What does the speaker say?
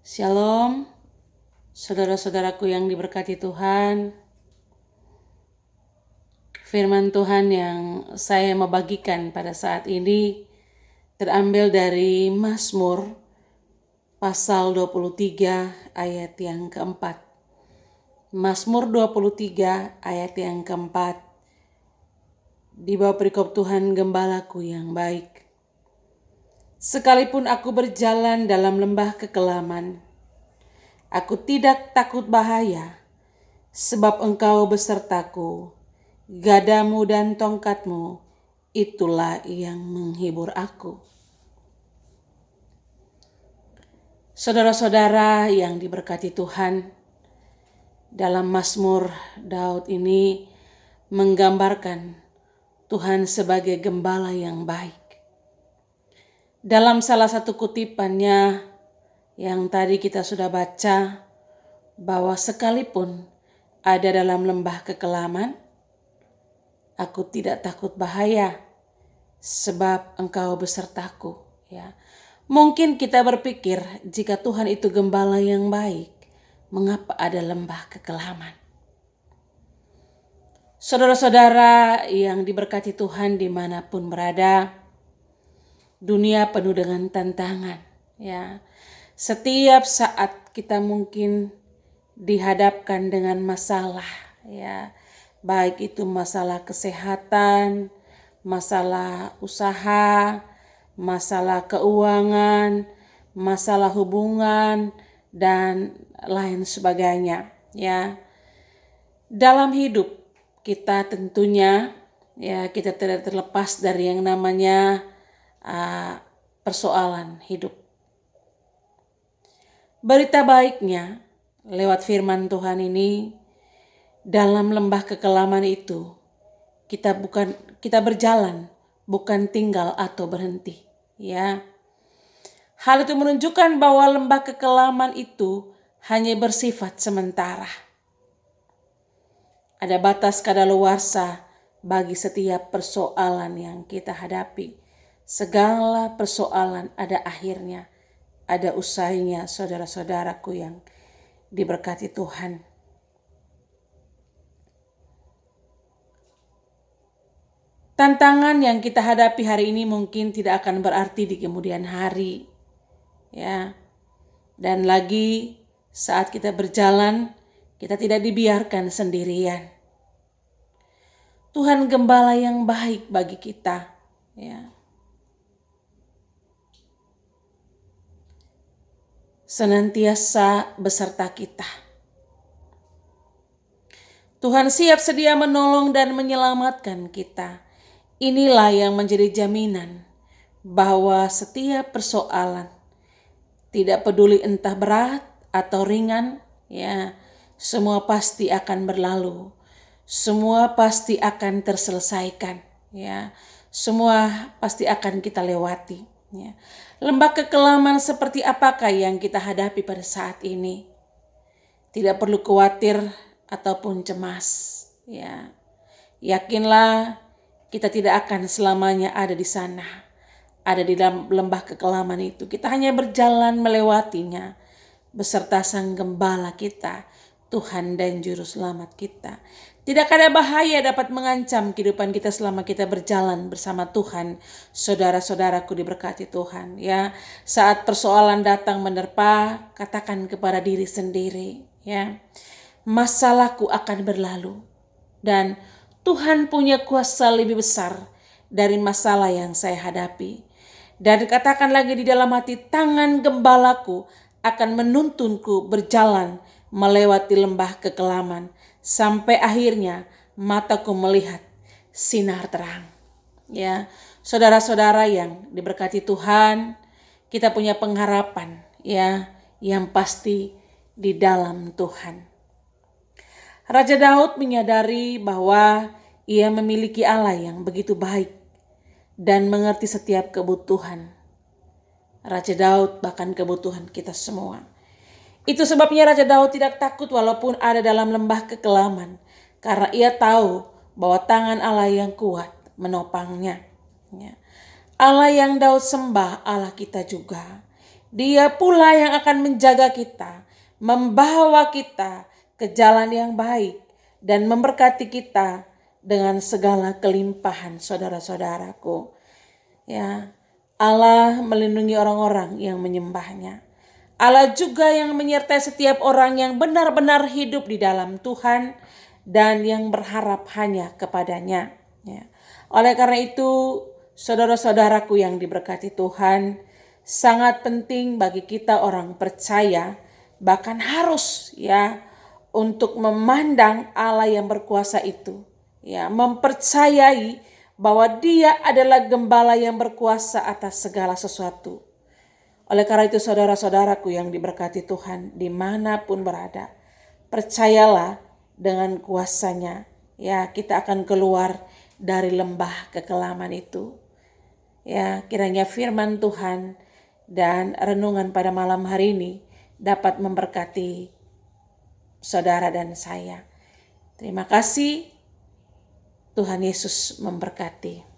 Shalom, saudara-saudaraku yang diberkati Tuhan. Firman Tuhan yang saya mau bagikan pada saat ini terambil dari Mazmur pasal 23 ayat yang keempat. Mazmur 23 ayat yang keempat. Di bawah perikop Tuhan gembalaku yang baik. Sekalipun aku berjalan dalam lembah kekelaman, aku tidak takut bahaya, sebab Engkau besertaku. Gadamu dan tongkatmu, itulah yang menghibur aku. Saudara-saudara yang diberkati Tuhan, dalam Mazmur Daud ini menggambarkan Tuhan sebagai gembala yang baik. Dalam salah satu kutipannya yang tadi kita sudah baca, bahwa sekalipun ada dalam lembah kekelaman, aku tidak takut bahaya, sebab Engkau besertaku. Ya, mungkin kita berpikir jika Tuhan itu gembala yang baik, mengapa ada lembah kekelaman? Saudara-saudara yang diberkati Tuhan dimanapun berada, dunia penuh dengan tantangan. Ya, setiap saat kita mungkin dihadapkan dengan masalah. Ya, baik itu masalah kesehatan, masalah usaha, masalah keuangan, masalah hubungan, dan lain sebagainya. Ya, dalam hidup kita tentunya kita tidak terlepas dari yang namanya persoalan hidup. Berita baiknya lewat firman Tuhan ini, dalam lembah kekelaman itu kita berjalan, bukan tinggal atau berhenti. Ya, hal itu menunjukkan bahwa lembah kekelaman itu hanya bersifat sementara. Ada batas kadaluarsa bagi setiap persoalan yang kita hadapi. Segala persoalan ada akhirnya, ada usainya, saudara-saudaraku yang diberkati Tuhan. Tantangan yang kita hadapi hari ini mungkin tidak akan berarti di kemudian hari. Ya. Dan lagi saat kita berjalan, kita tidak dibiarkan sendirian. Tuhan gembala yang baik bagi kita. Ya. Senantiasa beserta kita. Tuhan siap sedia menolong dan menyelamatkan kita. Inilah yang menjadi jaminan bahwa setiap persoalan, tidak peduli entah berat atau ringan, ya, semua pasti akan berlalu. Semua pasti akan terselesaikan, ya. Semua pasti akan kita lewati, ya. Lembah kekelaman seperti apakah yang kita hadapi pada saat ini? Tidak perlu khawatir ataupun cemas, ya. Yakinlah kita tidak akan selamanya ada di sana, ada di dalam lembah kekelaman itu. Kita hanya berjalan melewatinya beserta Sang Gembala kita, Tuhan dan Juru Selamat kita. Tidak ada bahaya dapat mengancam kehidupan kita selama kita berjalan bersama Tuhan. Saudara-saudaraku diberkati Tuhan, ya. Saat persoalan datang menerpa, katakan kepada diri sendiri, ya, masalahku akan berlalu dan Tuhan punya kuasa lebih besar dari masalah yang saya hadapi. Dan katakan lagi di dalam hati, tangan gembalaku akan menuntunku berjalan melewati lembah kekelaman, sampai akhirnya mataku melihat sinar terang. Ya, saudara-saudara yang diberkati Tuhan, kita punya pengharapan, ya, yang pasti di dalam Tuhan. Raja Daud menyadari bahwa ia memiliki Allah yang begitu baik dan mengerti setiap kebutuhan Raja Daud, bahkan kebutuhan kita semua. Itu sebabnya Raja Daud tidak takut walaupun ada dalam lembah kekelaman, karena ia tahu bahwa tangan Allah yang kuat menopangnya. Allah yang Daud sembah, Allah kita juga. Dia pula yang akan menjaga kita, membawa kita ke jalan yang baik, dan memberkati kita dengan segala kelimpahan, saudara-saudaraku. Ya, Allah melindungi orang-orang yang menyembahnya. Allah juga yang menyertai setiap orang yang benar-benar hidup di dalam Tuhan dan yang berharap hanya kepadanya. Ya. Oleh karena itu, saudara-saudaraku yang diberkati Tuhan, sangat penting bagi kita orang percaya, bahkan harus ya, untuk memandang Allah yang berkuasa itu. Ya, mempercayai bahwa Dia adalah gembala yang berkuasa atas segala sesuatu. Oleh karena itu saudara-saudaraku yang diberkati Tuhan dimanapun berada, percayalah dengan kuasa-Nya, ya kita akan keluar dari lembah kekelaman itu. Ya, kiranya firman Tuhan dan renungan pada malam hari ini dapat memberkati saudara dan saya. Terima kasih, Tuhan Yesus memberkati.